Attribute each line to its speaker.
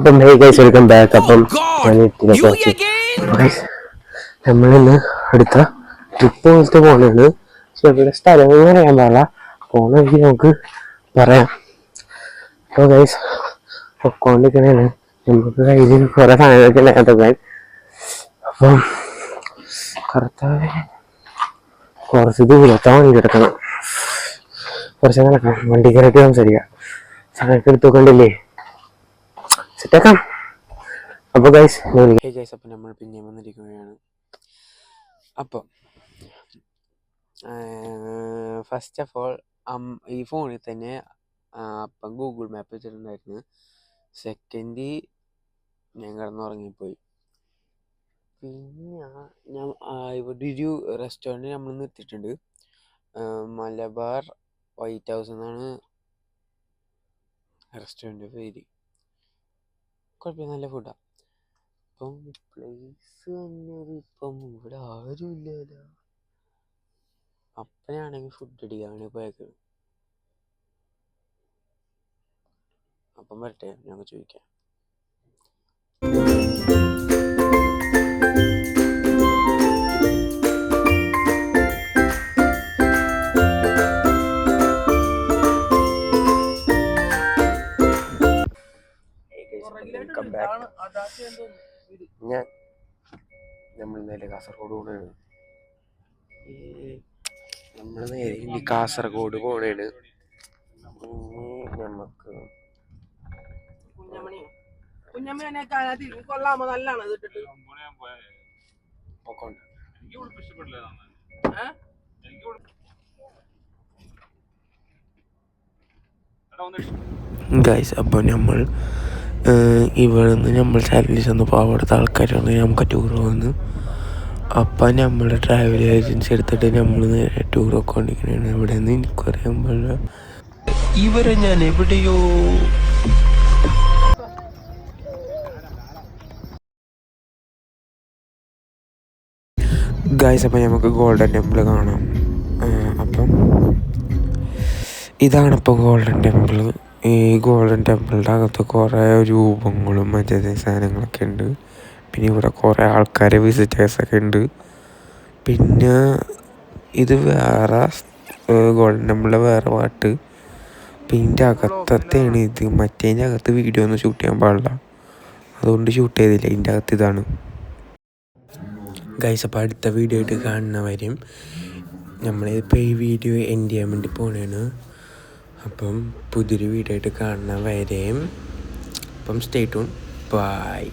Speaker 1: അപ്പം hey guys welcome back. അപ്പം നമ്മളിന്ന് അടുത്ത ട്രിപ്പ് പോലത്തെ പോകണാണ്. പക്ഷെ ഇവിടെ സ്ഥലങ്ങൾ അറിയാൻ പാടില്ല, പോണ വഴി നമുക്ക് പറയാം. അപ്പോൾ ഗൈസ് പൊക്കോണ്ടിരിക്കണേണ്. നമുക്ക് കയ്യിൽ കുറെ സാധനങ്ങളൊക്കെ ഉണ്ടാക്കാൻ. അപ്പം കറക്റ്റായി കുറച്ച് ദൂരത്തെ വണ്ടി എടുക്കണം, കുറച്ച് നടക്കണം, വണ്ടി കയറിയിട്ട് സംസാരിക്കാം. സാധനമൊക്കെ എടുത്തുകൊണ്ടില്ലേ സെറ്റാക്കാം. അപ്പോൾ ഗൈസ് അപ്പം നമ്മൾ പിന്നെയും വന്നിരിക്കുകയാണ്. അപ്പം ഫസ്റ്റ് ഓഫ് ഓൾ ഈ ഫോണിൽ തന്നെ അപ്പം ഗൂഗിൾ മാപ്പ് വെച്ചിട്ടുണ്ടായിരുന്നു. സെക്കൻഡ് ഞാൻ കിടന്നുറങ്ങിപ്പോയി. പിന്നെ ഞാൻ ഇവിടെ ഒരു റെസ്റ്റോറൻറ്റ് നമ്മൾ നിർത്തിയിട്ടുണ്ട്. മലബാർ വൈറ്റ് ഹൗസ് എന്നാണ് റെസ്റ്റോറൻറ്റ് പേര്. കുഴപ്പമില്ല, നല്ല ഫുഡാണ്. ഇപ്പം പ്ലേസ് പറഞ്ഞത് ഇപ്പം ഇവിടെ ആരുമില്ലല്ലോ. അപ്പനാണെങ്കിൽ ഫുഡ് അടിക്കാണ് പോയത്. അപ്പം വരട്ടെ, ഞങ്ങൾക്ക് ചോദിക്കാം. നമ്മൾ നേരെ കാസർഗോഡ് പോകണാണ്. നമ്മൾ നേരെ ഇനി കാസർഗോഡ് പോകണാണ്. നമുക്ക് ഗൈസ് അപ്പോൾ നമ്മൾ ഇവിടെ നിന്ന് നമ്മൾ ചാനലിൽ ചെന്നപ്പോൾ അവിടുത്തെ ആൾക്കാർ വന്ന് നമുക്ക് ടൂർ പോകുന്നു. അപ്പം നമ്മൾ ട്രാവൽ ഏജൻസി എടുത്തിട്ട് നമ്മൾ നേരെ ടൂറൊക്കെ കൊണ്ടിരിക്കണതാണ്. ഇവിടെ നിന്ന് എനിക്കറിയാൻ പാടില്ല, ഇവരെ ഞാൻ എവിടെയോ ഗൈസ്. അപ്പം നമുക്ക് ഗോൾഡൻ ടെമ്പിൾ കാണാം. അപ്പം ഇതാണിപ്പോൾ ഗോൾഡൻ ടെമ്പിൾ. ഈ ഗോൾഡൻ ടെമ്പിളിൻ്റെ അകത്ത് കുറേ രൂപങ്ങളും മറ്റേ സാധനങ്ങളൊക്കെ ഉണ്ട്. പിന്നെ ഇവിടെ കുറേ ആൾക്കാരെ വിസിറ്റേഴ്സൊക്കെ ഉണ്ട്. പിന്നെ ഇത് വേറെ ഗോൾഡൻ ടെമ്പിളിലെ വേറെ പാട്ട്. പിന്നെ ഇതിൻ്റെ അകത്തെയാണ് ഇത്. മറ്റേതിൻ്റെ അകത്ത് വീഡിയോ ഒന്നും ഷൂട്ട് ചെയ്യാൻ പാടില്ല, അതുകൊണ്ട് ഷൂട്ട് ചെയ്തില്ല. ഇതിൻ്റെ അകത്ത് ഇതാണ് ഗൈസ്. അപ്പോൾ അടുത്ത വീഡിയോ ആയിട്ട് കാണുന്നവരും നമ്മളിപ്പോൾ ഈ വീഡിയോ എൻഡ് ചെയ്യാൻ വേണ്ടി പോകണേണ്. അപ്പം പുതിയൊരു വീഡിയോ ആയിട്ട് കാണുന്നവരെയും അപ്പം സ്റ്റേ ട്യൂൺ, ബൈ.